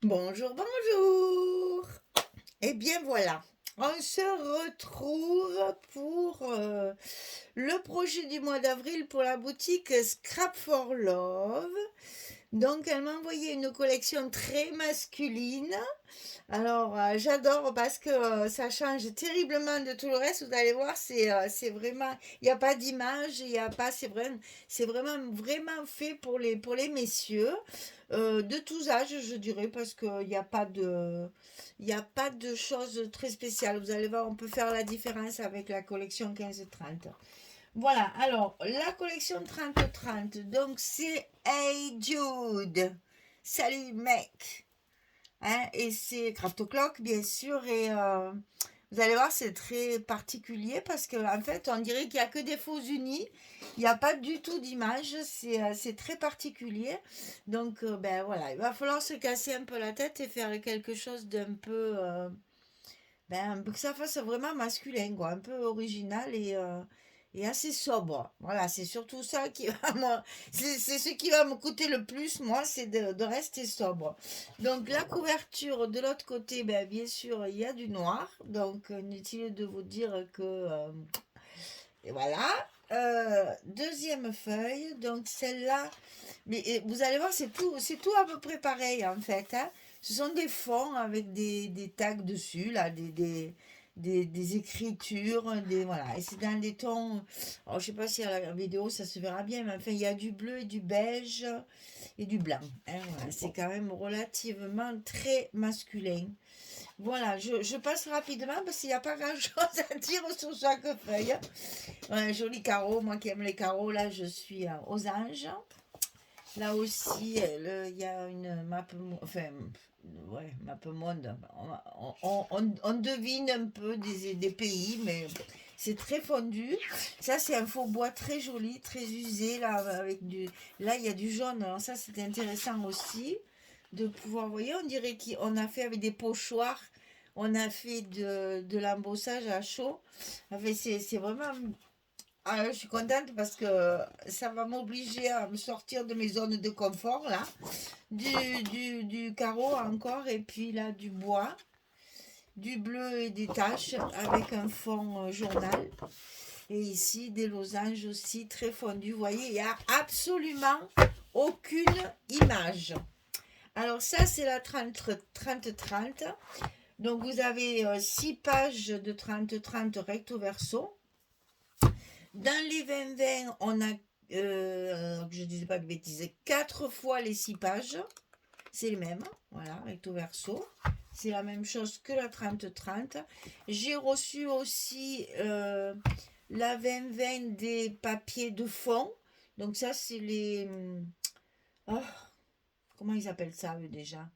Bonjour, bonjour. Eh bien voilà, on se retrouve pour le projet du mois d'avril pour la boutique Scrap for Love. Donc elle m'a envoyé une collection très masculine. Alors j'adore parce que ça change terriblement de tout le reste. Vous allez voir, c'est vraiment, il n'y a pas d'image, il y a pas, c'est vraiment vraiment fait pour les messieurs. De tous âges, je dirais, parce qu'il n'y a pas de, il y a pas de choses très spéciales. Vous allez voir, on peut faire la différence avec la collection 15-30. Voilà, alors, la collection 30-30, donc c'est Hey Jude. Salut mec. Hein, et c'est Craft O'Clock, bien sûr, et vous allez voir, c'est très particulier parce qu'en fait, on dirait qu'il n'y a que des faux unis. Il n'y a pas du tout d'image. C'est très particulier. Donc, ben voilà, il va falloir se casser un peu la tête et faire quelque chose d'un peu. Ben, que ça fasse vraiment masculin, quoi. Un peu original et assez sobre. Voilà, c'est surtout ça qui va c'est ce qui va me coûter le plus, moi, c'est de rester sobre. Donc, la couverture de l'autre côté, ben, bien sûr, il y a du noir. Donc, inutile de vous dire que. Et voilà. Deuxième feuille, donc celle-là, mais vous allez voir, c'est tout à peu près pareil en fait, hein. Ce sont des fonds avec des tags dessus, là, des écritures, voilà. Et c'est dans des tons, alors, je sais pas si à la vidéo ça se verra bien, mais enfin, il y a du bleu et du beige et du blanc, hein, voilà. C'est quand même relativement très masculin. Voilà, je passe rapidement parce qu'il n'y a pas grand-chose à dire sur chaque feuille. Un joli carreau, moi qui aime les carreaux, là je suis aux anges. Là aussi, il y a une map, enfin, ouais, map monde. On devine un peu des pays, mais c'est très fondu. Ça, c'est un faux bois très joli, très usé, là, avec du. Là, il y a du jaune. Alors, ça, c'est intéressant aussi de pouvoir. Vous voyez, on dirait qu'on a fait avec des pochoirs. On a fait de l'embossage à chaud. Enfin, c'est vraiment je suis contente parce que ça va m'obliger à me sortir de mes zones de confort, là. Du carreau encore, et puis là, du bois, du bleu et des taches avec un fond journal. Et ici, des losanges aussi très fondus. Vous voyez, il n'y a absolument aucune image. Alors ça, c'est la 30-30. Donc vous avez 6 pages de 30-30 recto verso. Dans les 20-20, on a, que je ne disais pas de bêtises, 4 fois les 6 pages. C'est les mêmes, voilà, recto verso. C'est la même chose que la 30-30. J'ai reçu aussi la 20-20 des papiers de fond. Donc ça, c'est les... oh, comment ils appellent ça, eux, déjà?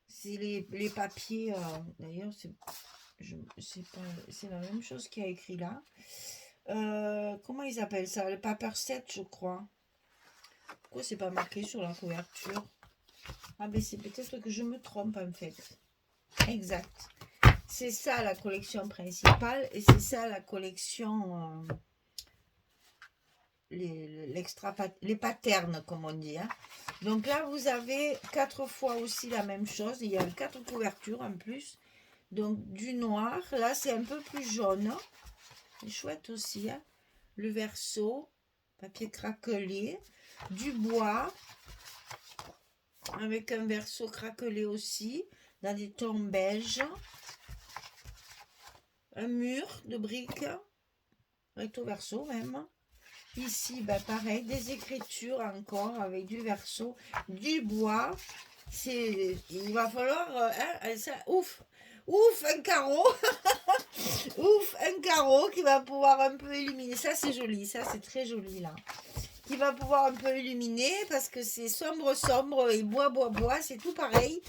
C'est les papiers... d'ailleurs, c'est la même chose qu'il y a écrit là. Comment ils appellent ça? Le paper set, je crois. Pourquoi c'est pas marqué sur la couverture? Ah ben c'est peut-être que je me trompe en fait. Exact. C'est ça la collection principale et c'est ça la collection les patterns comme on dit, hein. Donc là vous avez 4 fois aussi la même chose. Il y a 4 couvertures en plus. Donc du noir. Là c'est un peu plus jaune. C'est chouette aussi, hein. Le verso, papier craquelé, du bois, avec un verso craquelé aussi, dans des tons beige, un mur de briques, recto verso même. Ici, bah, pareil, des écritures encore avec du verso, du bois. Il va falloir, ça, ouf, un carreau, ouf, un carreau qui va pouvoir un peu illuminer. Ça, c'est joli, ça, c'est très joli là. Qui va pouvoir un peu illuminer parce que c'est sombre et bois, c'est tout pareil.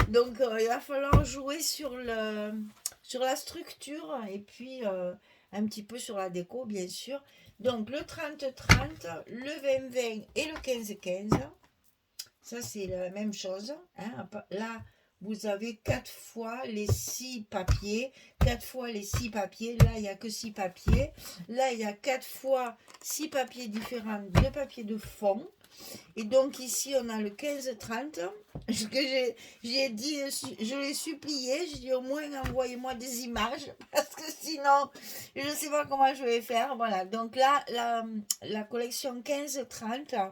Donc, il va falloir jouer sur la structure et puis un petit peu sur la déco, bien sûr. Donc, le 30-30, le 20-20 et le 15-15. Ça, c'est la même chose, hein. Là, vous avez 4 fois les 6 papiers. 4 fois les 6 papiers. Là, il n'y a que 6 papiers. Là, il y a 4 fois 6 papiers différents de papier de fond. Et donc ici, on a le 15-30. Ce que j'ai dit, je l'ai supplié, j'ai dit au moins envoyez-moi des images, parce que sinon, je ne sais pas comment je vais faire. Voilà, donc là, la collection 15-30,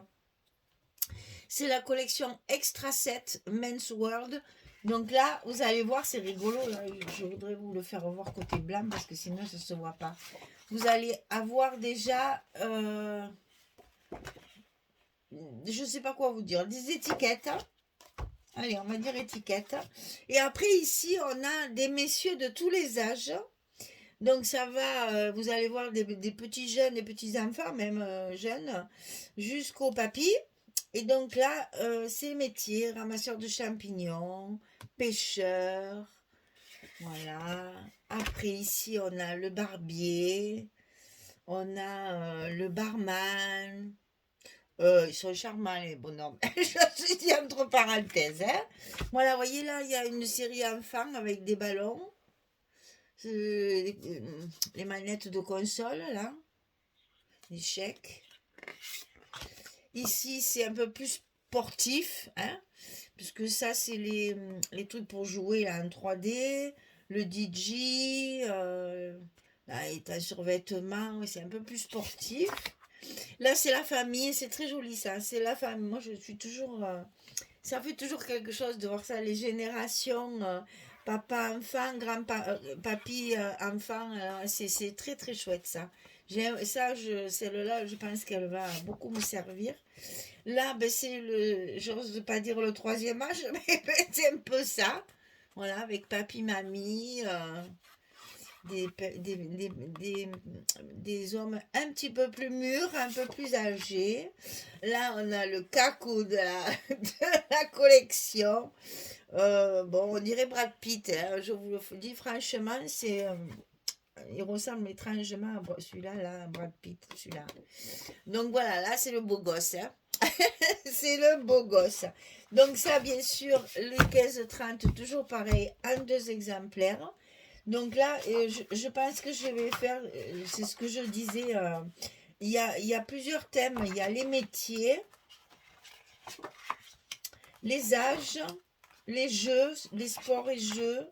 c'est la collection Extra Set Men's World. Donc là, vous allez voir, c'est rigolo. Là, je voudrais vous le faire revoir côté blanc, parce que sinon, ça ne se voit pas. Vous allez avoir déjà... je ne sais pas quoi vous dire, des étiquettes. Allez, on va dire étiquettes. Et après, ici, on a des messieurs de tous les âges. Donc, ça va, vous allez voir des petits jeunes, des petits enfants, même jeunes, jusqu'aux papis. Et donc là, c'est métiers, ramasseur de champignons, pêcheur. Voilà. Après, ici, on a le barbier. On a le barman. Ils sont charmants, les bonhommes. Je suis dit entre parenthèses. Hein. Voilà, vous voyez là, il y a une série enfants avec des ballons. Les manettes de console, là. Les chèques. Ici, c'est un peu plus sportif. Hein, puisque ça, c'est les trucs pour jouer là, en 3D. Le DJ. Là, il est en survêtement. C'est un peu plus sportif. Là, c'est la famille, c'est très joli ça. C'est la famille. Moi, je suis toujours. Ça fait toujours quelque chose de voir ça, les générations, papa, enfant, papy, enfant. C'est très très chouette ça. Ça, celle-là, je pense qu'elle va beaucoup me servir. Là, ben, c'est le. J'ose pas dire le troisième âge, mais c'est un peu ça. Voilà, avec papy, mamie. Des, des hommes un petit peu plus mûrs, un peu plus âgés. Là, on a le cacou de la collection. Bon, on dirait Brad Pitt, hein, je vous le dis franchement, il ressemble étrangement à celui-là, là, Brad Pitt, celui-là. Donc voilà, là, c'est le beau gosse. Hein. C'est le beau gosse. Donc ça, bien sûr, les 15-30, toujours pareil, en 2 exemplaires. Donc là, je pense que je vais faire, c'est ce que je disais, il y a plusieurs thèmes. Il y a les métiers, les âges, les jeux, les sports et jeux,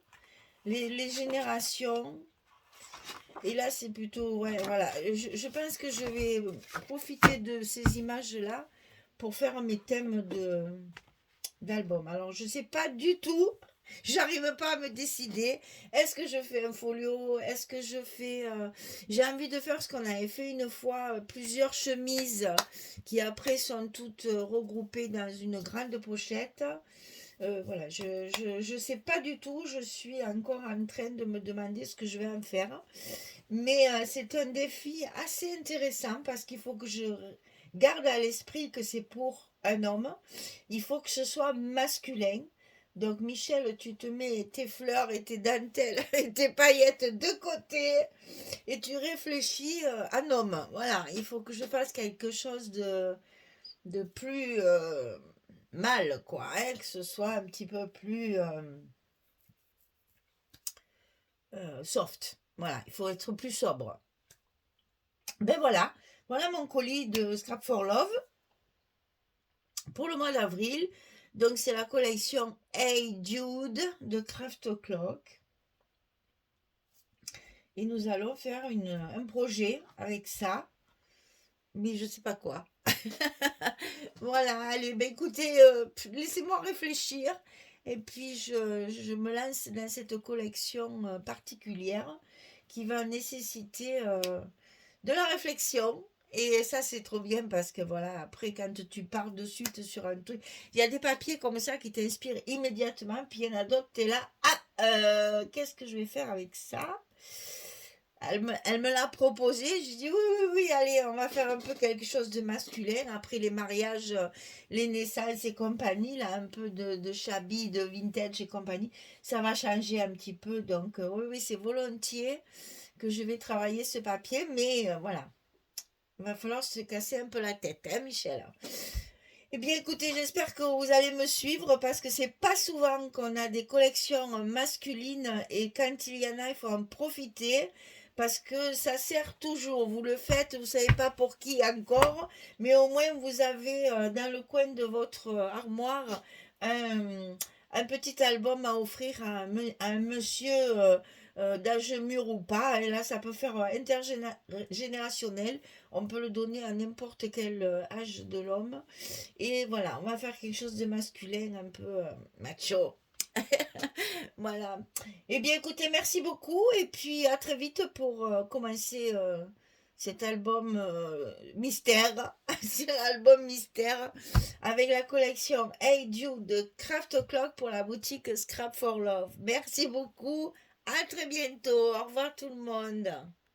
les générations. Et là, c'est plutôt, ouais, voilà. Je pense que je vais profiter de ces images-là pour faire mes thèmes d'album. Alors, je ne sais pas du tout. J'arrive pas à me décider. Est-ce que je fais un folio? Est-ce que je fais... J'ai envie de faire ce qu'on avait fait une fois, plusieurs chemises qui après sont toutes regroupées dans une grande pochette. Voilà, je sais pas du tout. Je suis encore en train de me demander ce que je vais en faire. Mais c'est un défi assez intéressant parce qu'il faut que je garde à l'esprit que c'est pour un homme. Il faut que ce soit masculin. Donc Michel, tu te mets tes fleurs et tes dentelles et tes paillettes de côté et tu réfléchis en homme. Voilà, il faut que je fasse quelque chose de plus mâle, quoi. Hein, que ce soit un petit peu plus soft. Voilà, il faut être plus sobre. Ben voilà, voilà mon colis de Scrap for Love pour le mois d'avril. Donc c'est la collection Hey Jude de Craft Clock. Et nous allons faire un projet avec ça, mais je ne sais pas quoi. Voilà, allez, ben écoutez, laissez-moi réfléchir. Et puis je me lance dans cette collection particulière qui va nécessiter de la réflexion. Et ça, c'est trop bien parce que voilà, après, quand tu pars de suite sur un truc, il y a des papiers comme ça qui t'inspirent immédiatement, puis il y en a d'autres, tu es là, qu'est-ce que je vais faire avec ça? Elle me l'a proposé, je dis oui, oui, oui, allez, on va faire un peu quelque chose de masculin. Après les mariages, les naissances et compagnie, là, un peu de shabby, de vintage et compagnie, ça va changer un petit peu. Donc, oui, oui, c'est volontiers que je vais travailler ce papier, mais voilà, il va falloir se casser un peu la tête, hein, Michel? Eh bien, écoutez, j'espère que vous allez me suivre parce que c'est pas souvent qu'on a des collections masculines et quand il y en a, il faut en profiter parce que ça sert toujours. Vous le faites, vous savez pas pour qui encore, mais au moins vous avez dans le coin de votre armoire un, un petit album à offrir à un monsieur d'âge mûr ou pas. Et là, ça peut faire intergénérationnel. On peut le donner à n'importe quel âge de l'homme. Et voilà, on va faire quelque chose de masculin, un peu macho. Voilà. Eh bien, écoutez, merci beaucoup et puis à très vite pour commencer cet album mystère, cet album mystère avec la collection Hey Jude de Craft Clock pour la boutique Scrap for Love. Merci beaucoup. À très bientôt. Au revoir tout le monde.